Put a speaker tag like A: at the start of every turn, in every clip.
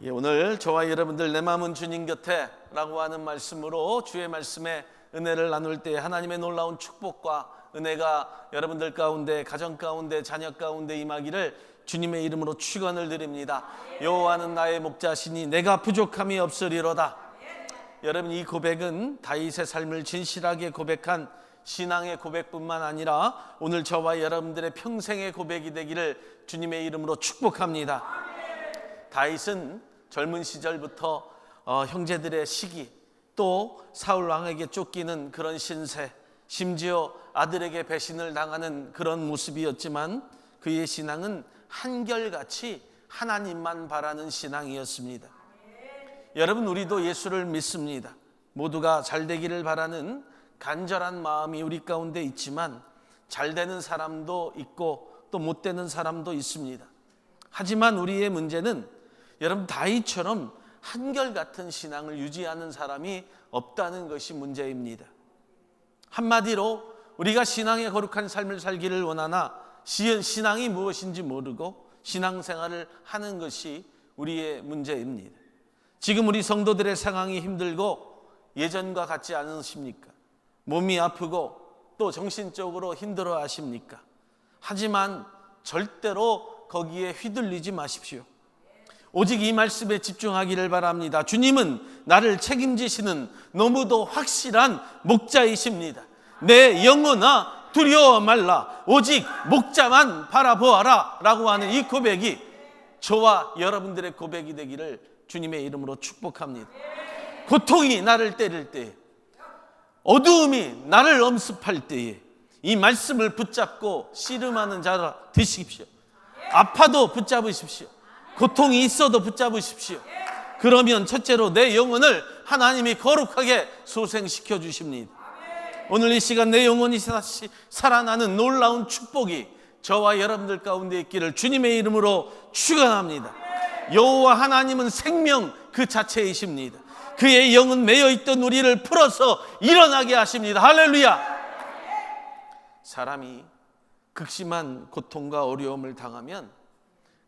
A: 오늘 저와 여러분들 내 마음은 주님 곁에 라고 하는 말씀으로 주의 말씀에 은혜를 나눌 때 하나님의 놀라운 축복과 은혜가 여러분들 가운데, 가정 가운데, 자녀 가운데 임하기를 주님의 이름으로 축원을 드립니다. 여호와는 나의 목자시니 내가 부족함이 없으리로다. 여러분, 이 고백은 다윗의 삶을 진실하게 고백한 신앙의 고백뿐만 아니라 오늘 저와 여러분들의 평생의 고백이 되기를 주님의 이름으로 축복합니다. 다윗은 젊은 시절부터 형제들의 시기, 또 사울 왕에게 쫓기는 그런 신세, 심지어 아들에게 배신을 당하는 그런 모습이었지만 그의 신앙은 한결같이 하나님만 바라는 신앙이었습니다. 여러분, 우리도 예수를 믿습니다. 모두가 잘 되기를 바라는 간절한 마음이 우리 가운데 있지만 잘 되는 사람도 있고 또 못 되는 사람도 있습니다. 하지만 우리의 문제는 여러분, 다윗처럼 한결같은 신앙을 유지하는 사람이 없다는 것이 문제입니다. 한마디로 우리가 신앙의 거룩한 삶을 살기를 원하나 신앙이 무엇인지 모르고 신앙생활을 하는 것이 우리의 문제입니다. 지금 우리 성도들의 상황이 힘들고 예전과 같지 않으십니까? 몸이 아프고 또 정신적으로 힘들어 하십니까? 하지만 절대로 거기에 휘둘리지 마십시오. 오직 이 말씀에 집중하기를 바랍니다. 주님은 나를 책임지시는 너무도 확실한 목자이십니다. 내 영혼아 두려워 말라, 오직 목자만 바라보아라 라고 하는 이 고백이 저와 여러분들의 고백이 되기를 주님의 이름으로 축복합니다. 고통이 나를 때릴 때에, 어두움이 나를 엄습할 때에 이 말씀을 붙잡고 씨름하는 자라 되십시오. 아파도 붙잡으십시오. 고통이 있어도 붙잡으십시오. 그러면 첫째로 내 영혼을 하나님이 거룩하게 소생시켜 주십니다. 오늘 이 시간 내 영혼이 다시 살아나는 놀라운 축복이 저와 여러분들 가운데 있기를 주님의 이름으로 축원합니다. 여호와 하나님은 생명 그 자체이십니다. 그의 영은 매여있던 우리를 풀어서 일어나게 하십니다. 할렐루야. 사람이 극심한 고통과 어려움을 당하면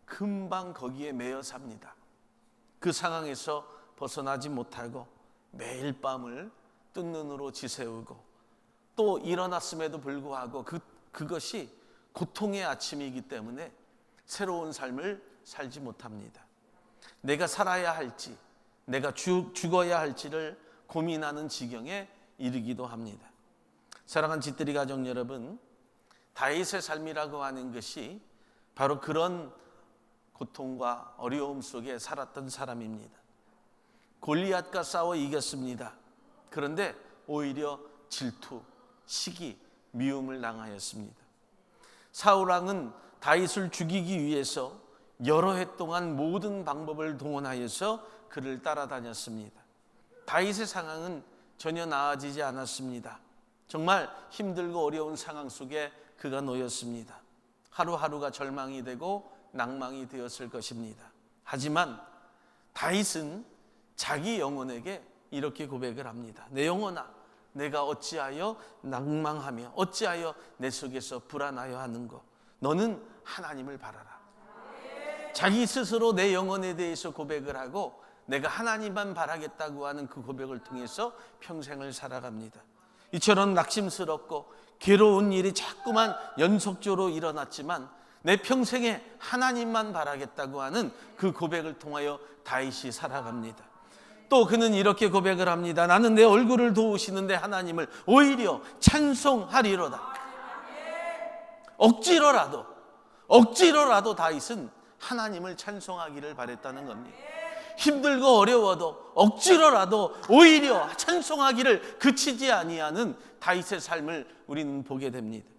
A: 금방 거기에 매여 삽니다. 그 상황에서 벗어나지 못하고 매일 밤을 뜬 눈으로 지새우고 또 일어났음에도 불구하고 그것이 고통의 아침이기 때문에 새로운 삶을 살지 못합니다. 내가 살아야 할지, 내가 죽어야 할지를 고민하는 지경에 이르기도 합니다. 사랑하는 집들이 가족 여러분, 다윗의 삶이라고 하는 것이 바로 그런 고통과 어려움 속에 살았던 사람입니다. 골리앗과 싸워 이겼습니다. 그런데 오히려 질투, 시기, 미움을 당하였습니다. 사울 왕은 다윗을 죽이기 위해서 여러 해 동안 모든 방법을 동원하여서 그를 따라다녔습니다. 다윗의 상황은 전혀 나아지지 않았습니다. 정말 힘들고 어려운 상황 속에 그가 놓였습니다. 하루하루가 절망이 되고 낭망이 되었을 것입니다. 하지만 다윗은 자기 영혼에게 이렇게 고백을 합니다. 내 영혼아, 내가 어찌하여 낭망하며 어찌하여 내 속에서 불안하여 하는고? 너는 하나님을 바라라. 자기 스스로 내 영혼에 대해서 고백을 하고 내가 하나님만 바라겠다고 하는 그 고백을 통해서 평생을 살아갑니다. 이처럼 낙심스럽고 괴로운 일이 자꾸만 연속적으로 일어났지만 내 평생에 하나님만 바라겠다고 하는 그 고백을 통하여 다윗이 살아갑니다. 또 그는 이렇게 고백을 합니다. 나는 내 얼굴을 도우시는데 하나님을 오히려 찬송하리로다. 억지로라도 다윗은 하나님을 찬송하기를 바랬다는 겁니다. 힘들고 어려워도 억지로라도 오히려 찬송하기를 그치지 아니하는 다윗의 삶을 우리는 보게 됩니다.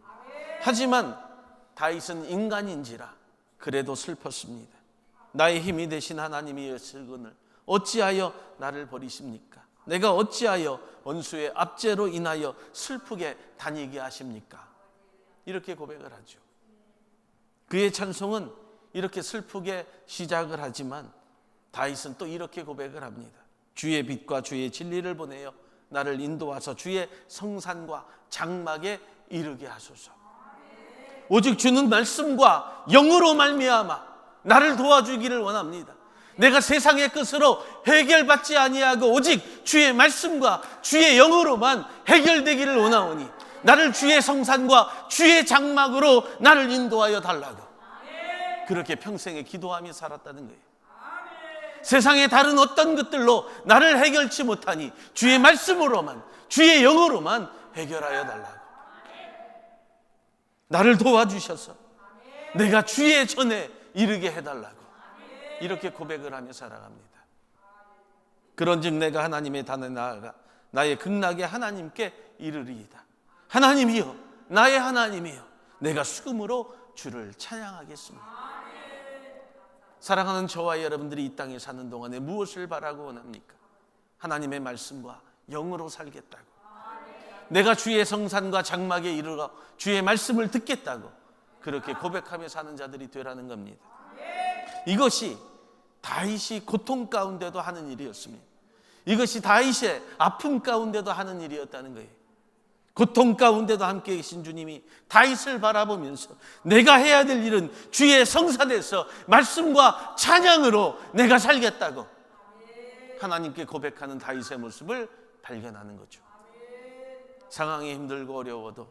A: 하지만 다윗은 인간인지라 그래도 슬펐습니다. 나의 힘이 되신 하나님이시거늘 어찌하여 나를 버리십니까? 내가 어찌하여 원수의 압제로 인하여 슬프게 다니게 하십니까? 이렇게 고백을 하죠. 그의 찬송은 이렇게 슬프게 시작을 하지만 다윗은 또 이렇게 고백을 합니다. 주의 빛과 주의 진리를 보내어 나를 인도하사 주의 성산과 장막에 이르게 하소서. 오직 주는 말씀과 영으로 말미암아 나를 도와주기를 원합니다. 내가 세상의 끝으로 해결받지 아니하고 오직 주의 말씀과 주의 영으로만 해결되기를 원하오니 나를 주의 성산과 주의 장막으로 나를 인도하여 달라고. 그렇게 평생에 기도하며 살았다는 거예요. 세상의 다른 어떤 것들로 나를 해결치 못하니 주의 말씀으로만, 주의 영으로만 해결하여 달라고. 나를 도와주셔서 내가 주의 전에 이르게 해달라고. 이렇게 고백을 하며 살아갑니다. 그런즉 내가 하나님의 단에 나아가 나의 극락의 하나님께 이르리이다. 하나님이여, 나의 하나님이여, 내가 수금으로 주를 찬양하겠습니다. 사랑하는 저와 여러분들이 이 땅에 사는 동안에 무엇을 바라고 원합니까? 하나님의 말씀과 영으로 살겠다고. 내가 주의 성산과 장막에 이르러 주의 말씀을 듣겠다고. 그렇게 고백하며 사는 자들이 되라는 겁니다. 이것이 다윗이 고통 가운데도 하는 일이었습니다. 이것이 다윗의 아픔 가운데도 하는 일이었다는 거예요. 고통 가운데도 함께 계신 주님이 다윗을 바라보면서 내가 해야 될 일은 주의 성산에서 말씀과 찬양으로 내가 살겠다고 하나님께 고백하는 다윗의 모습을 발견하는 거죠. 상황이 힘들고 어려워도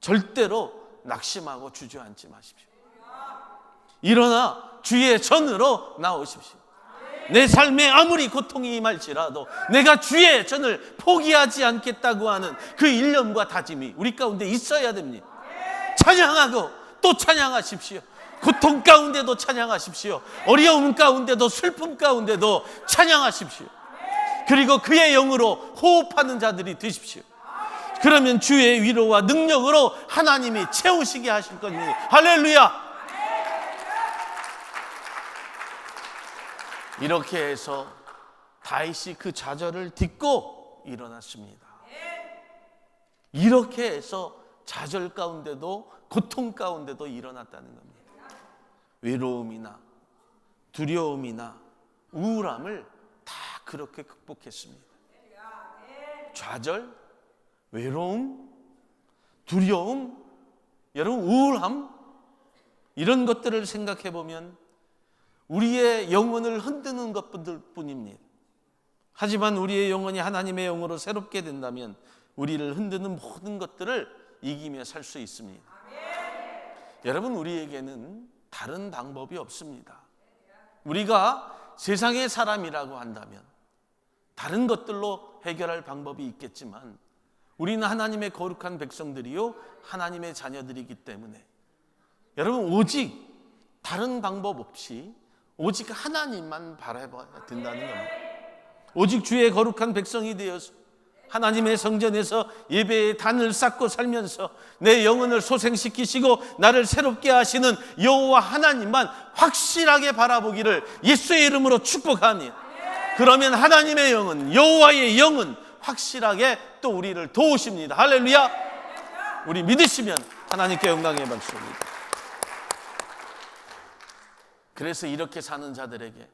A: 절대로 낙심하고 주저앉지 마십시오. 일어나 주의 전으로 나오십시오. 내 삶에 아무리 고통이 임할지라도 내가 주의 전을 포기하지 않겠다고 하는 그 일념과 다짐이 우리 가운데 있어야 됩니다. 찬양하고 또 찬양하십시오. 고통 가운데도 찬양하십시오. 어려움 가운데도 슬픔 가운데도 찬양하십시오. 그리고 그의 영으로 호흡하는 자들이 되십시오. 그러면 주의 위로와 능력으로 하나님이 채우시게 하실 겁니다. 할렐루야. 이렇게 해서 다윗이 그 좌절을 딛고 일어났습니다. 이렇게 해서 좌절 가운데도 고통 가운데도 일어났다는 겁니다. 외로움이나 두려움이나 우울함을 다 그렇게 극복했습니다. 좌절, 외로움, 두려움, 여러분 우울함, 이런 것들을 생각해 보면 우리의 영혼을 흔드는 것들 뿐입니다. 하지만 우리의 영혼이 하나님의 영으로 새롭게 된다면 우리를 흔드는 모든 것들을 이기며 살 수 있습니다. 여러분, 우리에게는 다른 방법이 없습니다. 우리가 세상의 사람이라고 한다면 다른 것들로 해결할 방법이 있겠지만 우리는 하나님의 거룩한 백성들이요 하나님의 자녀들이기 때문에 여러분, 오직 다른 방법 없이 오직 하나님만 바라봐야 된다는 겁니다. 오직 주의 거룩한 백성이 되어서 하나님의 성전에서 예배의 단을 쌓고 살면서 내 영혼을 소생시키시고 나를 새롭게 하시는 여호와 하나님만 확실하게 바라보기를 예수의 이름으로 축복합니다. 그러면 하나님의 영은, 여호와의 영은 확실하게 또 우리를 도우십니다. 할렐루야. 우리 믿으시면 하나님께 영광의 박수입니다. 그래서 이렇게 사는 자들에게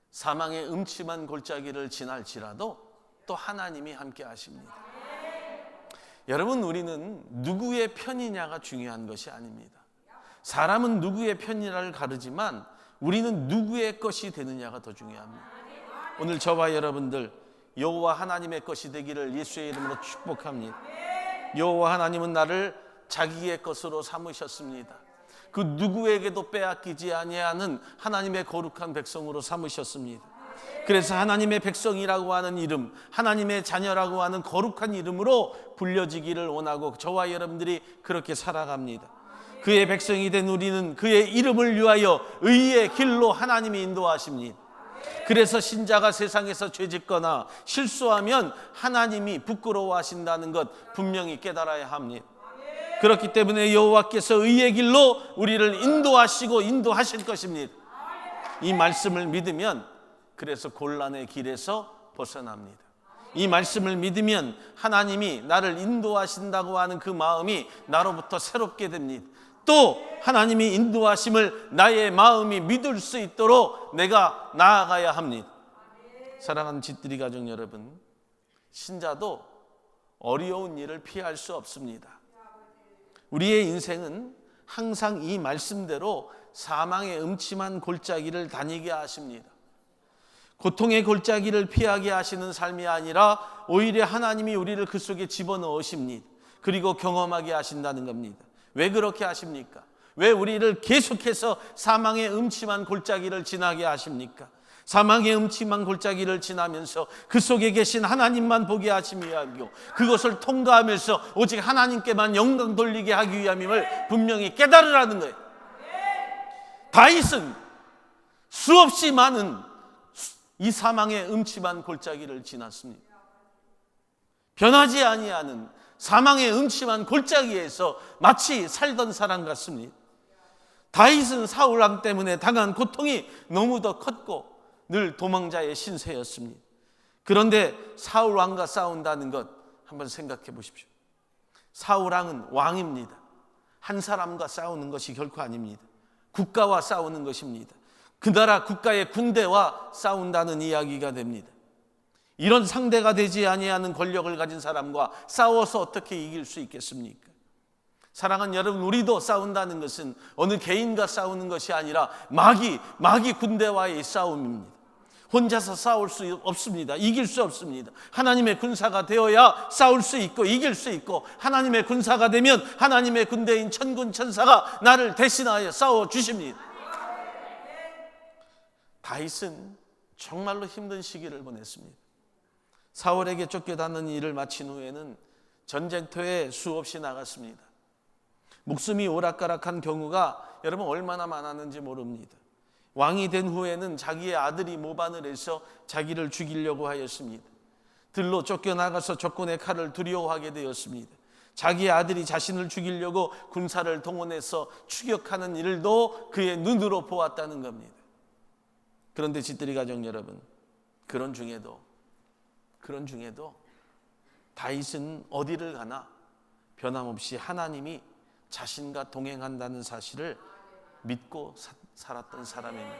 A: 사망의 음침한 골짜기를 지날지라도 또 하나님이 함께 하십니다. 여러분, 우리는 누구의 편이냐가 중요한 것이 아닙니다. 사람은 누구의 편이냐를 가르지만 우리는 누구의 것이 되느냐가 더 중요합니다. 오늘 저와 여러분들 여호와 하나님의 것이 되기를 예수의 이름으로 축복합니다. 여호와 하나님은 나를 자기의 것으로 삼으셨습니다. 그 누구에게도 빼앗기지 아니하는 하나님의 거룩한 백성으로 삼으셨습니다. 그래서 하나님의 백성이라고 하는 이름, 하나님의 자녀라고 하는 거룩한 이름으로 불려지기를 원하고 저와 여러분들이 그렇게 살아갑니다. 그의 백성이 된 우리는 그의 이름을 위하여 의의 길로 하나님이 인도하십니다. 그래서 신자가 세상에서 죄짓거나 실수하면 하나님이 부끄러워하신다는 것 분명히 깨달아야 합니다. 그렇기 때문에 여호와께서 의의 길로 우리를 인도하시고 인도하실 것입니다. 이 말씀을 믿으면 그래서 곤란의 길에서 벗어납니다. 이 말씀을 믿으면 하나님이 나를 인도하신다고 하는 그 마음이 나로부터 새롭게 됩니다. 또 하나님이 인도하심을 나의 마음이 믿을 수 있도록 내가 나아가야 합니다. 사랑하는 집들이 가족 여러분, 신자도 어려운 일을 피할 수 없습니다. 우리의 인생은 항상 이 말씀대로 사망의 음침한 골짜기를 다니게 하십니다. 고통의 골짜기를 피하게 하시는 삶이 아니라 오히려 하나님이 우리를 그 속에 집어넣으십니다. 그리고 경험하게 하신다는 겁니다. 왜 그렇게 하십니까? 왜 우리를 계속해서 사망의 음침한 골짜기를 지나게 하십니까? 사망의 음침한 골짜기를 지나면서 그 속에 계신 하나님만 보게 하시기 위함이고, 그것을 통과하면서 오직 하나님께만 영광 돌리게 하기 위함임을 분명히 깨달으라는 거예요. 다윗은 수없이 많은 이 사망의 음침한 골짜기를 지났습니다. 변하지 아니하는 사망의 음침한 골짜기에서 마치 살던 사람 같습니다. 다윗은 사울 왕 때문에 당한 고통이 너무도 컸고 늘 도망자의 신세였습니다. 그런데 사울 왕과 싸운다는 것 한번 생각해 보십시오. 사울 왕은 왕입니다. 한 사람과 싸우는 것이 결코 아닙니다. 국가와 싸우는 것입니다. 그 나라 국가의 군대와 싸운다는 이야기가 됩니다. 이런 상대가 되지 아니하는 권력을 가진 사람과 싸워서 어떻게 이길 수 있겠습니까? 사랑하는 여러분, 우리도 싸운다는 것은 어느 개인과 싸우는 것이 아니라 마귀 군대와의 싸움입니다. 혼자서 싸울 수 없습니다. 이길 수 없습니다. 하나님의 군사가 되어야 싸울 수 있고 이길 수 있고, 하나님의 군사가 되면 하나님의 군대인 천군 천사가 나를 대신하여 싸워 주십니다. 다윗은 정말로 힘든 시기를 보냈습니다. 사울에게 쫓겨다는 일을 마친 후에는 전쟁터에 수없이 나갔습니다. 목숨이 오락가락한 경우가 여러분 얼마나 많았는지 모릅니다. 왕이 된 후에는 자기의 아들이 모반을 해서 자기를 죽이려고 하였습니다. 들로 쫓겨나가서 적군의 칼을 두려워하게 되었습니다. 자기의 아들이 자신을 죽이려고 군사를 동원해서 추격하는 일도 그의 눈으로 보았다는 겁니다. 그런데 집들이 가족 여러분, 그런 중에도 다윗은 어디를 가나 변함없이 하나님이 자신과 동행한다는 사실을 믿고 살았던 사람입니다.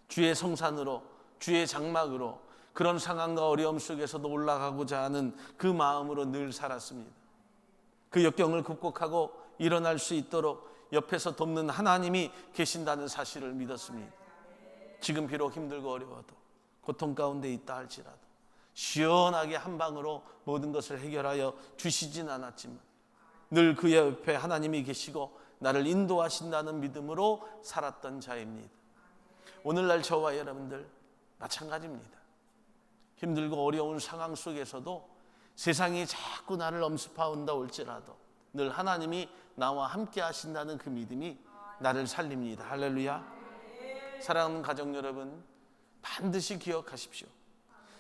A: 주의 성산으로, 주의 장막으로 그런 상황과 어려움 속에서도 올라가고자 하는 그 마음으로 늘 살았습니다. 그 역경을 극복하고 일어날 수 있도록 옆에서 돕는 하나님이 계신다는 사실을 믿었습니다. 지금 비록 힘들고 어려워도, 고통 가운데 있다 할지라도 시원하게 한 방으로 모든 것을 해결하여 주시진 않았지만 늘 그 옆에 하나님이 계시고 나를 인도하신다는 믿음으로 살았던 자입니다. 오늘날 저와 여러분들 마찬가지입니다. 힘들고 어려운 상황 속에서도 세상이 자꾸 나를 엄습하온다 올지라도 늘 하나님이 나와 함께 하신다는 그 믿음이 나를 살립니다. 할렐루야. 사랑하는 가족 여러분, 반드시 기억하십시오.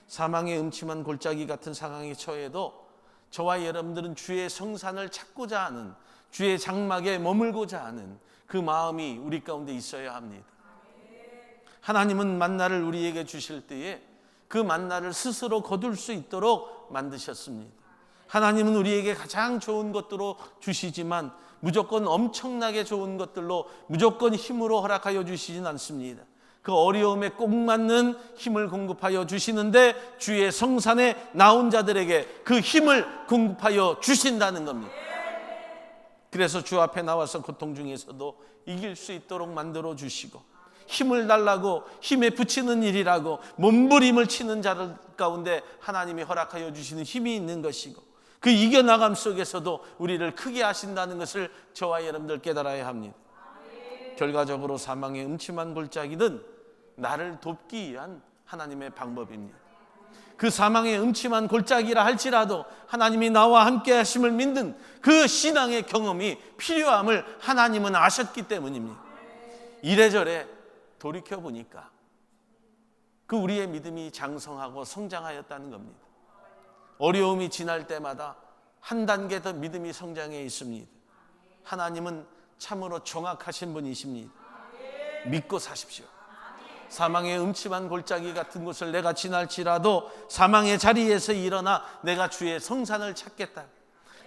A: 사망의 음침한 골짜기 같은 상황에 처해도 저와 여러분들은 주의 성산을 찾고자 하는, 주의 장막에 머물고자 하는 그 마음이 우리 가운데 있어야 합니다. 하나님은 만나를 우리에게 주실 때에 그 만나를 스스로 거둘 수 있도록 만드셨습니다. 하나님은 우리에게 가장 좋은 것들로 주시지만 무조건 엄청나게 좋은 것들로, 무조건 힘으로 허락하여 주시진 않습니다. 그 어려움에 꼭 맞는 힘을 공급하여 주시는데 주의 성산에 나온 자들에게 그 힘을 공급하여 주신다는 겁니다. 그래서 주 앞에 나와서 고통 중에서도 이길 수 있도록 만들어 주시고, 힘을 달라고 힘에 붙이는 일이라고 몸부림을 치는 자들 가운데 하나님이 허락하여 주시는 힘이 있는 것이고, 그 이겨나감 속에서도 우리를 크게 하신다는 것을 저와 여러분들 깨달아야 합니다. 결과적으로 사망의 음침한 골짜기는 나를 돕기 위한 하나님의 방법입니다. 그 사망의 음침한 골짜기라 할지라도 하나님이 나와 함께 하심을 믿는 그 신앙의 경험이 필요함을 하나님은 아셨기 때문입니다. 이래저래 돌이켜보니까 그 우리의 믿음이 장성하고 성장하였다는 겁니다. 어려움이 지날 때마다 한 단계 더 믿음이 성장해 있습니다. 하나님은 참으로 정확하신 분이십니다. 믿고 사십시오. 사망의 음침한 골짜기 같은 곳을 내가 지날지라도 사망의 자리에서 일어나 내가 주의 성산을 찾겠다.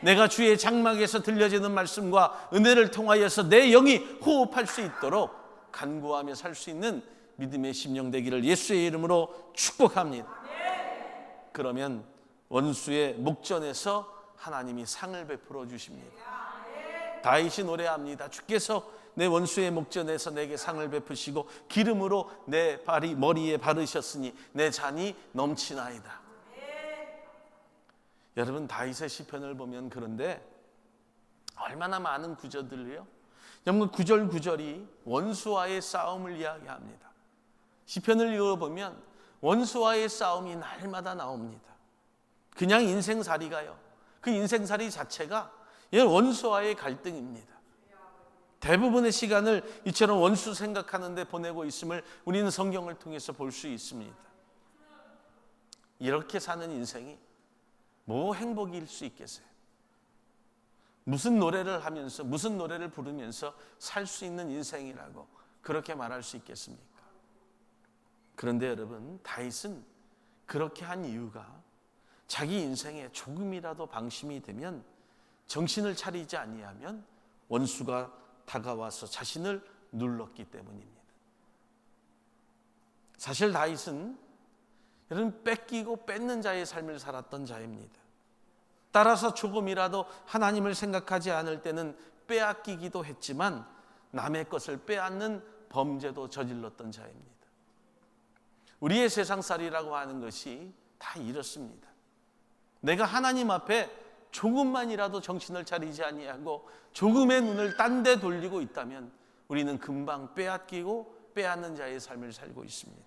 A: 내가 주의 장막에서 들려지는 말씀과 은혜를 통하여서 내 영이 호흡할 수 있도록 간구하며 살 수 있는 믿음의 심령 되기를 예수의 이름으로 축복합니다. 그러면 원수의 목전에서 하나님이 상을 베풀어 주십니다. 다윗이 노래합니다. 주께서 내 원수의 목전에서 내게 상을 베푸시고 기름으로 내 머리에 바르셨으니 내 잔이 넘치나이다. 여러분, 다윗의 시편을 보면 그런데 얼마나 많은 구절들이요. 정말 구절구절이 원수와의 싸움을 이야기합니다. 시편을 읽어보면 원수와의 싸움이 날마다 나옵니다. 그냥 인생살이가요, 그 인생살이 자체가 원수와의 갈등입니다. 대부분의 시간을 이처럼 원수 생각하는 데 보내고 있음을 우리는 성경을 통해서 볼 수 있습니다. 이렇게 사는 인생이 뭐 행복일 수 있겠어요? 무슨 노래를 하면서, 무슨 노래를 부르면서 살 수 있는 인생이라고 그렇게 말할 수 있겠습니까? 그런데 여러분, 다윗은 그렇게 한 이유가 자기 인생에 조금이라도 방심이 되면, 정신을 차리지 아니하면 원수가 다가와서 자신을 눌렀기 때문입니다. 사실 다윗은 여러분, 뺏기고 뺏는 자의 삶을 살았던 자입니다. 따라서 조금이라도 하나님을 생각하지 않을 때는 빼앗기기도 했지만 남의 것을 빼앗는 범죄도 저질렀던 자입니다. 우리의 세상살이라고 하는 것이 다 이렇습니다. 내가 하나님 앞에 조금만이라도 정신을 차리지 아니하고 조금의 눈을 딴 데 돌리고 있다면 우리는 금방 빼앗기고 빼앗는 자의 삶을 살고 있습니다.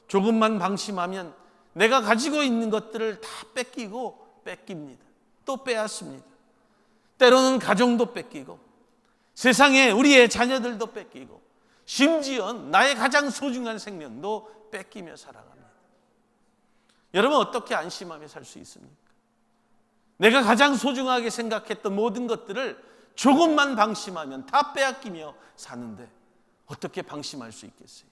A: 조금만 방심하면 내가 가지고 있는 것들을 다 뺏기고 뺏깁니다. 또 빼앗습니다. 때로는 가정도 뺏기고 세상에 우리의 자녀들도 뺏기고 심지어 나의 가장 소중한 생명도 뺏기며 살아갑니다. 여러분, 어떻게 안심하며 살 수 있습니까? 내가 가장 소중하게 생각했던 모든 것들을 조금만 방심하면 다 빼앗기며 사는데 어떻게 방심할 수 있겠어요?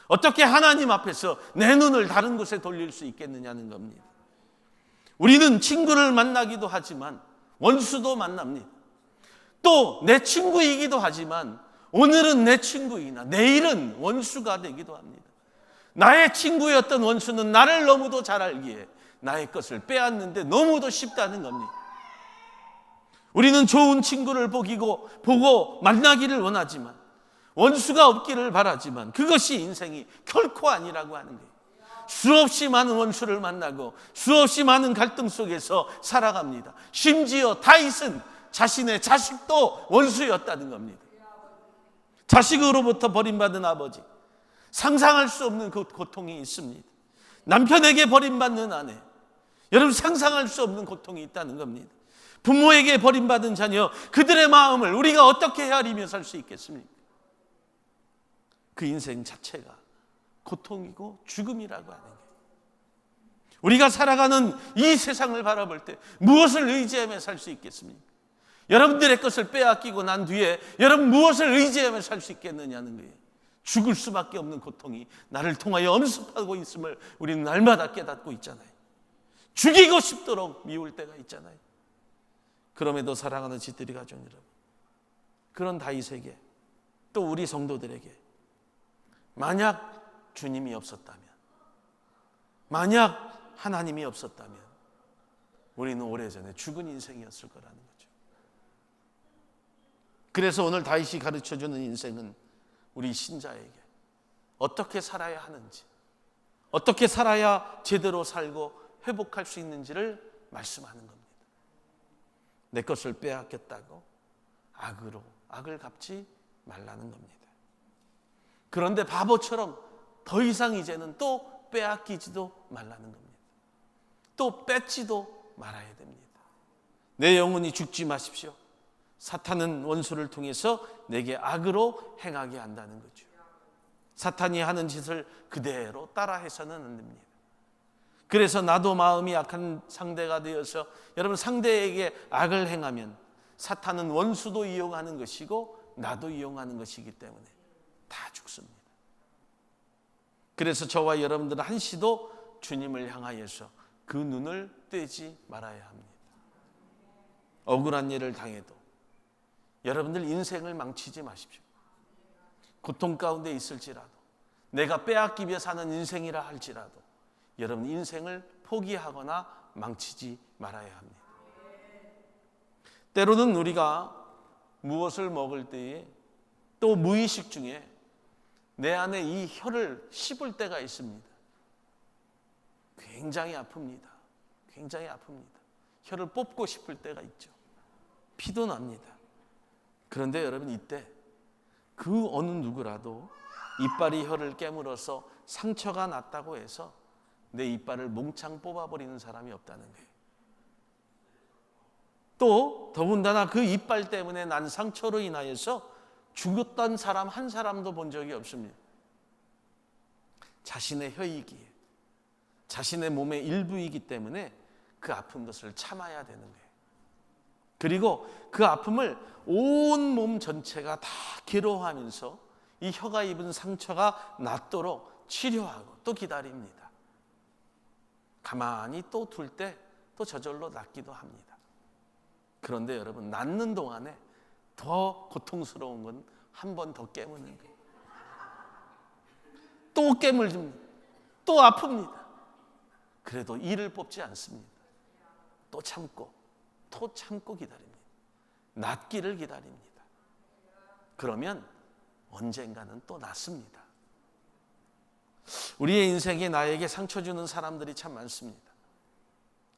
A: 어떻게 하나님 앞에서 내 눈을 다른 곳에 돌릴 수 있겠느냐는 겁니다. 우리는 친구를 만나기도 하지만 원수도 만납니다. 또 내 친구이기도 하지만 오늘은 내 친구이나 내일은 원수가 되기도 합니다. 나의 친구였던 원수는 나를 너무도 잘 알기에 나의 것을 빼앗는데 너무도 쉽다는 겁니다. 우리는 좋은 친구를 보고 만나기를 원하지만, 원수가 없기를 바라지만 그것이 인생이 결코 아니라고 하는 거예요. 수없이 많은 원수를 만나고 수없이 많은 갈등 속에서 살아갑니다. 심지어 다윗은 자신의 자식도 원수였다는 겁니다. 자식으로부터 버림받은 아버지, 상상할 수 없는 그 고통이 있습니다. 남편에게 버림받는 아내, 여러분, 상상할 수 없는 고통이 있다는 겁니다. 부모에게 버림받은 자녀, 그들의 마음을 우리가 어떻게 헤아리며 살 수 있겠습니까? 그 인생 자체가 고통이고 죽음이라고 하는 거예요. 우리가 살아가는 이 세상을 바라볼 때 무엇을 의지하며 살 수 있겠습니까? 여러분들의 것을 빼앗기고 난 뒤에 여러분 무엇을 의지하며 살 수 있겠느냐는 거예요. 죽을 수밖에 없는 고통이 나를 통하여 엄습하고 있음을 우리는 날마다 깨닫고 있잖아요. 죽이고 싶도록 미울 때가 있잖아요. 그럼에도 사랑하는 지들이 가족 여러분, 그런 다윗에게, 또 우리 성도들에게 만약 주님이 없었다면, 만약 하나님이 없었다면 우리는 오래전에 죽은 인생이었을 거라는 거죠. 그래서 오늘 다윗이 가르쳐주는 인생은 우리 신자에게 어떻게 살아야 하는지, 어떻게 살아야 제대로 살고 회복할 수 있는지를 말씀하는 겁니다. 내 것을 빼앗겼다고 악으로 악을 갚지 말라는 겁니다. 그런데 바보처럼 더 이상 이제는 또 빼앗기지도 말라는 겁니다. 또 뺏지도 말아야 됩니다. 내 영혼이 죽지 마십시오. 사탄은 원수를 통해서 내게 악으로 행하게 한다는 거죠. 사탄이 하는 짓을 그대로 따라해서는 안 됩니다. 그래서 나도 마음이 약한 상대가 되어서 여러분, 상대에게 악을 행하면 사탄은 원수도 이용하는 것이고 나도 이용하는 것이기 때문에 다 죽습니다. 그래서 저와 여러분들은 한시도 주님을 향하여서 그 눈을 떼지 말아야 합니다. 억울한 일을 당해도 여러분들 인생을 망치지 마십시오. 고통 가운데 있을지라도, 내가 빼앗기며 사는 인생이라 할지라도 여러분 인생을 포기하거나 망치지 말아야 합니다. 때로는 우리가 무엇을 먹을 때에 또 무의식 중에 내 안에 이 혀를 씹을 때가 있습니다. 굉장히 아픕니다. 굉장히 아픕니다. 혀를 뽑고 싶을 때가 있죠. 피도 납니다. 그런데 여러분, 이때 그 어느 누구라도 이빨이 혀를 깨물어서 상처가 났다고 해서 내 이빨을 몽창 뽑아버리는 사람이 없다는 거예요. 또 더군다나 그 이빨 때문에 난 상처로 인하여서 죽었던 사람 한 사람도 본 적이 없습니다. 자신의 혀이기에, 자신의 몸의 일부이기 때문에 그 아픈 것을 참아야 되는 거예요. 그리고 그 아픔을 온 몸 전체가 다 괴로워하면서 이 혀가 입은 상처가 낫도록 치료하고 또 기다립니다. 가만히 또 둘 때 또 저절로 낫기도 합니다. 그런데 여러분, 낫는 동안에 더 고통스러운 건 한 번 더 깨무는 거예요. 또 깨물줍니다. 또 아픕니다. 그래도 이를 뽑지 않습니다. 또 참고 기다립니다. 낫기를 기다립니다. 그러면 언젠가는 또 낫습니다. 우리의 인생에 나에게 상처 주는 사람들이 참 많습니다.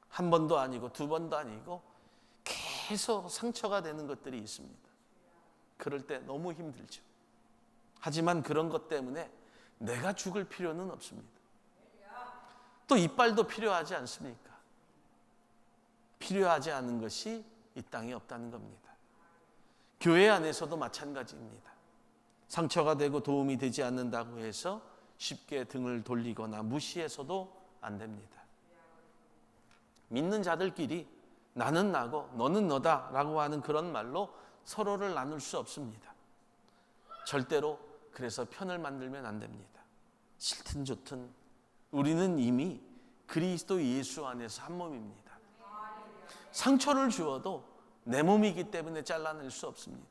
A: 한 번도 아니고 두 번도 아니고 계속 상처가 되는 것들이 있습니다. 그럴 때 너무 힘들죠. 하지만 그런 것 때문에 내가 죽을 필요는 없습니다. 또 이빨도 필요하지 않습니까? 필요하지 않은 것이 이 땅에 없다는 겁니다. 교회 안에서도 마찬가지입니다. 상처가 되고 도움이 되지 않는다고 해서 쉽게 등을 돌리거나 무시해서도 안 됩니다. 믿는 자들끼리 나는 나고 너는 너다 라고 하는 그런 말로 서로를 나눌 수 없습니다. 절대로 그래서 편을 만들면 안 됩니다. 싫든 좋든 우리는 이미 그리스도 예수 안에서 한 몸입니다. 상처를 주어도 내 몸이기 때문에 잘라낼 수 없습니다.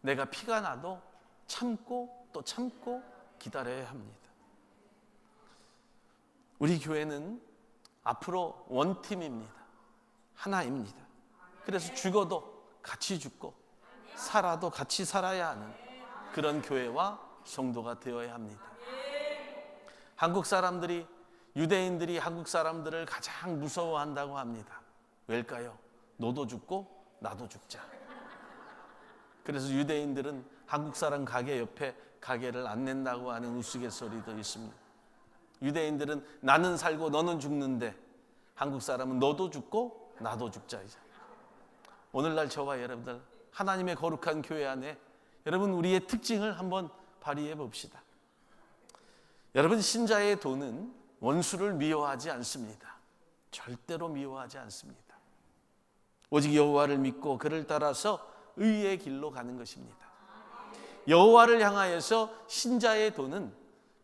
A: 내가 피가 나도 참고 또 참고 기다려야 합니다. 우리 교회는 앞으로 원팀입니다. 하나입니다. 그래서 죽어도 같이 죽고 살아도 같이 살아야 하는 그런 교회와 성도가 되어야 합니다. 한국 사람들이, 유대인들이 한국 사람들을 가장 무서워한다고 합니다. 왜일까요? 너도 죽고 나도 죽자. 그래서 유대인들은 한국 사람 가게 옆에 가게를 안 낸다고 하는 우스갯소리도 있습니다. 유대인들은 나는 살고 너는 죽는데 한국 사람은 너도 죽고 나도 죽자. 이제 오늘날 저와 여러분들 하나님의 거룩한 교회 안에 여러분 우리의 특징을 한번 발휘해 봅시다. 여러분, 신자의 도는 원수를 미워하지 않습니다. 절대로 미워하지 않습니다. 오직 여호와를 믿고 그를 따라서 의의 길로 가는 것입니다. 여호와를 향하여서 신자의 도는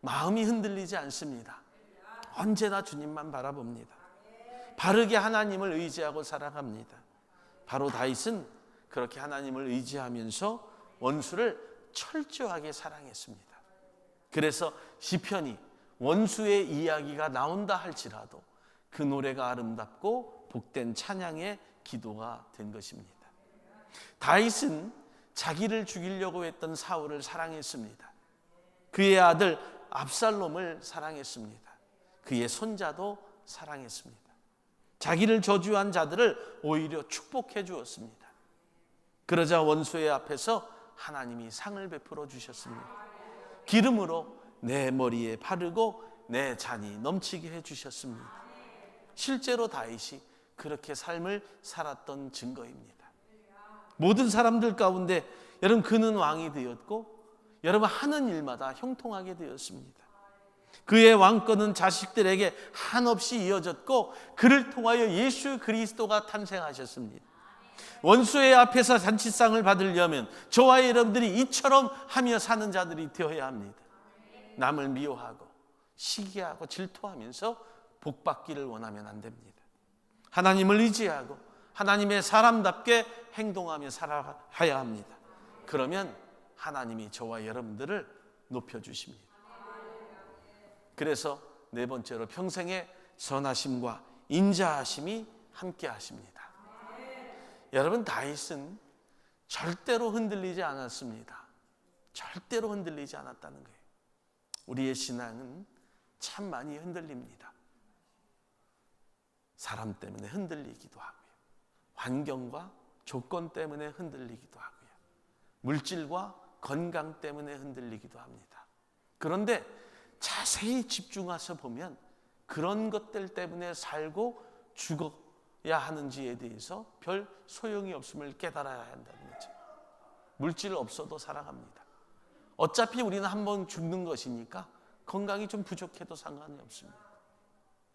A: 마음이 흔들리지 않습니다. 언제나 주님만 바라봅니다. 바르게 하나님을 의지하고 살아갑니다. 바로 다윗은 그렇게 하나님을 의지하면서 원수를 철저하게 사랑했습니다. 그래서 시편이 원수의 이야기가 나온다 할지라도 그 노래가 아름답고 복된 찬양의 기도가 된 것입니다. 다윗은 자기를 죽이려고 했던 사울을 사랑했습니다. 그의 아들 압살롬을 사랑했습니다. 그의 손자도 사랑했습니다. 자기를 저주한 자들을 오히려 축복해 주었습니다. 그러자 원수의 앞에서 하나님이 상을 베풀어 주셨습니다. 기름으로 내 머리에 바르고 내 잔이 넘치게 해 주셨습니다. 실제로 다윗이 그렇게 삶을 살았던 증거입니다. 모든 사람들 가운데 여러분 그는 왕이 되었고 여러분 하는 일마다 형통하게 되었습니다. 그의 왕권은 자식들에게 한없이 이어졌고 그를 통하여 예수 그리스도가 탄생하셨습니다. 원수의 앞에서 잔치상을 받으려면 저와 여러분들이 이처럼 하며 사는 자들이 되어야 합니다. 남을 미워하고 시기하고 질투하면서 복받기를 원하면 안 됩니다. 하나님을 의지하고 하나님의 사람답게 행동하며 살아야 합니다. 그러면 하나님이 저와 여러분들을 높여주십니다. 그래서 네 번째로 평생의 선하심과 인자하심이 함께 하십니다. 여러분, 다윗은 절대로 흔들리지 않았습니다. 절대로 흔들리지 않았다는 거예요. 우리의 신앙은 참 많이 흔들립니다. 사람 때문에 흔들리기도 하고요. 환경과 조건 때문에 흔들리기도 하고요. 물질과 건강 때문에 흔들리기도 합니다. 그런데 자세히 집중해서 보면 그런 것들 때문에 살고 죽어야 하는지에 대해서 별 소용이 없음을 깨달아야 한다는 거죠. 물질 없어도 살아갑니다. 어차피 우리는 한번 죽는 것이니까 건강이 좀 부족해도 상관이 없습니다.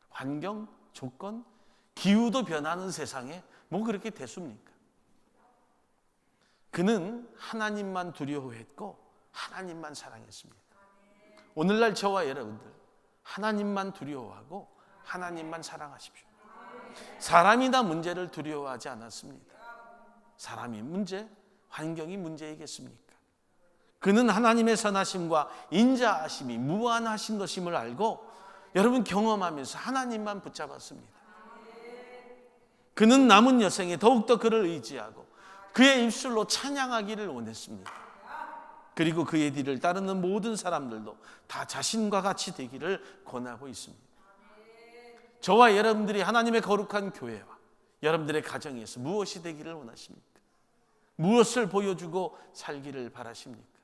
A: 환경, 조건, 기후도 변하는 세상에 뭐 그렇게 대수입니까? 그는 하나님만 두려워했고 하나님만 사랑했습니다. 오늘날 저와 여러분들 하나님만 두려워하고 하나님만 사랑하십시오. 사람이나 문제를 두려워하지 않았습니다. 사람이 문제, 환경이 문제이겠습니까? 그는 하나님의 선하심과 인자하심이 무한하신 것임을 알고 여러분 경험하면서 하나님만 붙잡았습니다. 그는 남은 여생에 더욱더 그를 의지하고 그의 입술로 찬양하기를 원했습니다. 그리고 그의 뒤를 따르는 모든 사람들도 다 자신과 같이 되기를 권하고 있습니다. 저와 여러분들이 하나님의 거룩한 교회와 여러분들의 가정에서 무엇이 되기를 원하십니까? 무엇을 보여주고 살기를 바라십니까?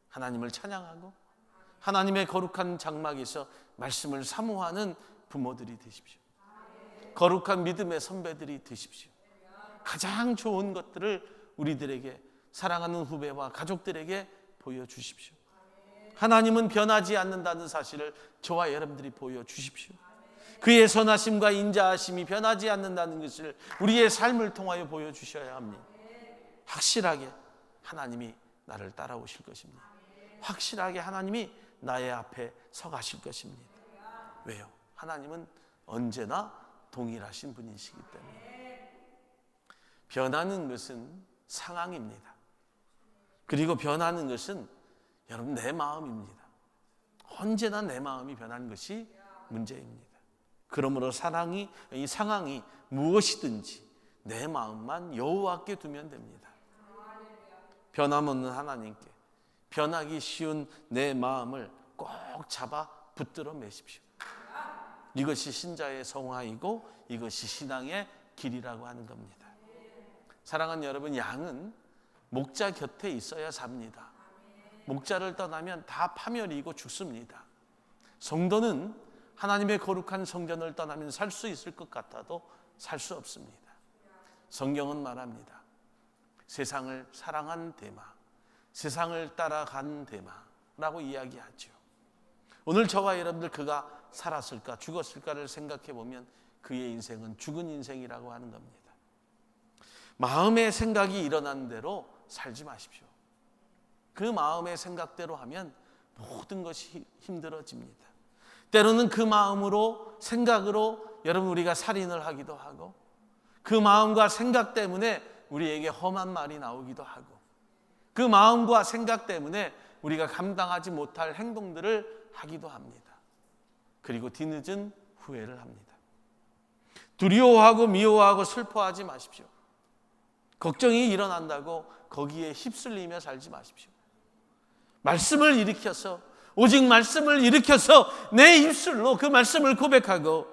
A: 하나님을 찬양하고 하나님의 거룩한 장막에서 말씀을 사모하는 부모들이 되십시오. 거룩한 믿음의 선배들이 되십시오. 가장 좋은 것들을 우리들에게 사랑하는 후배와 가족들에게 보여주십시오. 하나님은 변하지 않는다는 사실을 저와 여러분들이 보여주십시오. 그의 선하심과 인자하심이 변하지 않는다는 것을 우리의 삶을 통하여 보여주셔야 합니다. 확실하게 하나님이 나를 따라오실 것입니다. 확실하게 하나님이 나의 앞에 서 가실 것입니다. 왜요? 하나님은 언제나 동일하신 분이시기 때문에. 변하는 것은 상황입니다. 그리고 변하는 것은 여러분 내 마음입니다. 언제나 내 마음이 변하는 것이 문제입니다. 그러므로 이 상황이 무엇이든지 내 마음만 여호와께 두면 됩니다. 변함없는 하나님께 변하기 쉬운 내 마음을 꼭 잡아 붙들어 매십시오. 이것이 신자의 성화이고 이것이 신앙의 길이라고 하는 겁니다. 사랑하는 여러분, 양은 목자 곁에 있어야 삽니다. 목자를 떠나면 다 파멸이고 죽습니다. 성도는 하나님의 거룩한 성전을 떠나면 살 수 있을 것 같아도 살 수 없습니다. 성경은 말합니다. 세상을 사랑한 데마, 세상을 따라간 데마라고 이야기하죠. 오늘 저와 여러분들 그가 살았을까 죽었을까를 생각해 보면 그의 인생은 죽은 인생이라고 하는 겁니다. 마음의 생각이 일어난 대로 살지 마십시오. 그 마음의 생각대로 하면 모든 것이 힘들어집니다. 때로는 그 마음으로 생각으로 여러분 우리가 살인을 하기도 하고 그 마음과 생각 때문에 우리에게 험한 말이 나오기도 하고 그 마음과 생각 때문에 우리가 감당하지 못할 행동들을 하기도 합니다. 그리고 뒤늦은 후회를 합니다. 두려워하고 미워하고 슬퍼하지 마십시오. 걱정이 일어난다고 거기에 휩쓸리며 살지 마십시오. 말씀을 일으켜서 오직 말씀을 일으켜서 내 입술로 그 말씀을 고백하고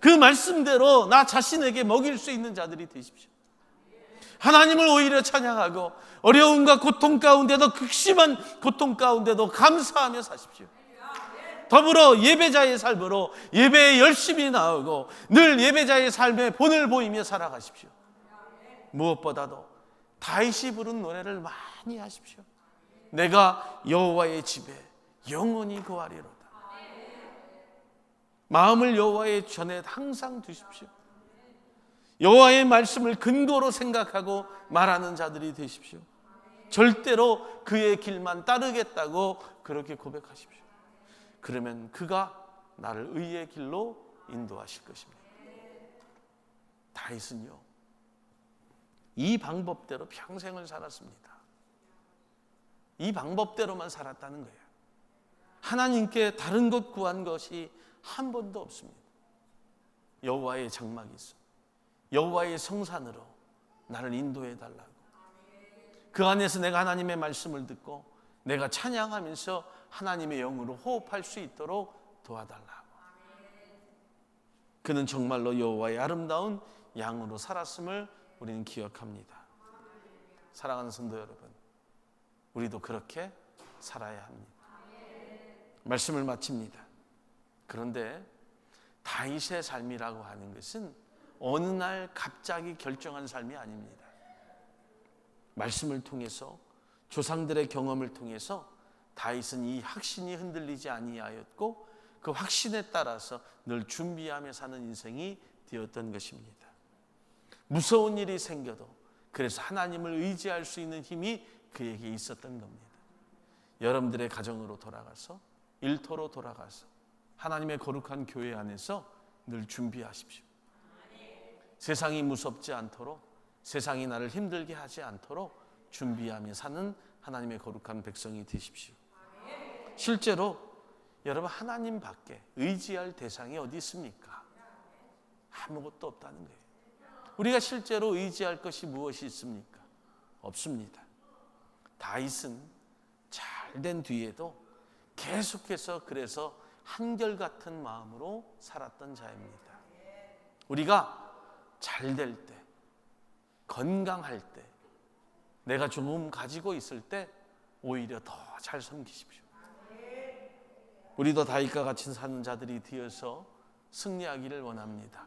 A: 그 말씀대로 나 자신에게 먹일 수 있는 자들이 되십시오. 하나님을 오히려 찬양하고 어려움과 고통 가운데도 극심한 고통 가운데도 감사하며 사십시오. 더불어 예배자의 삶으로 예배에 열심히 나오고 늘 예배자의 삶에 본을 보이며 살아가십시오. 무엇보다도 다윗이 부른 노래를 많이 하십시오. 내가 여호와의 집에 영원히 거하리로다. 마음을 여호와의 전에 항상 두십시오. 여호와의 말씀을 근거로 생각하고 말하는 자들이 되십시오. 절대로 그의 길만 따르겠다고 그렇게 고백하십시오. 그러면 그가 나를 의의 길로 인도하실 것입니다. 다윗은요, 이 방법대로 평생을 살았습니다. 이 방법대로만 살았다는 거예요. 하나님께 다른 것 구한 것이 한 번도 없습니다. 여호와의 장막이 있어 여호와의 성산으로 나를 인도해 달라고. 그 안에서 내가 하나님의 말씀을 듣고 내가 찬양하면서 하나님의 영으로 호흡할 수 있도록 도와달라고. 그는 정말로 여호와의 아름다운 양으로 살았음을 우리는 기억합니다. 사랑하는 성도 여러분, 우리도 그렇게 살아야 합니다. 말씀을 마칩니다. 그런데 다윗의 삶이라고 하는 것은 어느 날 갑자기 결정한 삶이 아닙니다. 말씀을 통해서, 조상들의 경험을 통해서 다윗은 이 확신이 흔들리지 아니하였고 그 확신에 따라서 늘 준비하며 사는 인생이 되었던 것입니다. 무서운 일이 생겨도 그래서 하나님을 의지할 수 있는 힘이 그에게 있었던 겁니다. 여러분들의 가정으로 돌아가서, 일터로 돌아가서 하나님의 거룩한 교회 안에서 늘 준비하십시오. 세상이 무섭지 않도록, 세상이 나를 힘들게 하지 않도록 준비하며 사는 하나님의 거룩한 백성이 되십시오. 실제로 여러분, 하나님 밖에 의지할 대상이 어디 있습니까? 아무것도 없다는 거예요. 우리가 실제로 의지할 것이 무엇이 있습니까? 없습니다. 다윗은 잘 된 뒤에도 계속해서 그래서 한결같은 마음으로 살았던 자입니다. 우리가 잘 될 때, 건강할 때, 내가 좀 가지고 있을 때 오히려 더 잘 섬기십시오. 우리도 다윗과 같이 사는 자들이 되어서 승리하기를 원합니다.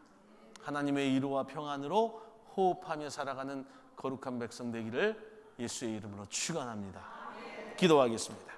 A: 하나님의 위로와 평안으로 호흡하며 살아가는 거룩한 백성 되기를 예수의 이름으로 축원합니다. 기도하겠습니다.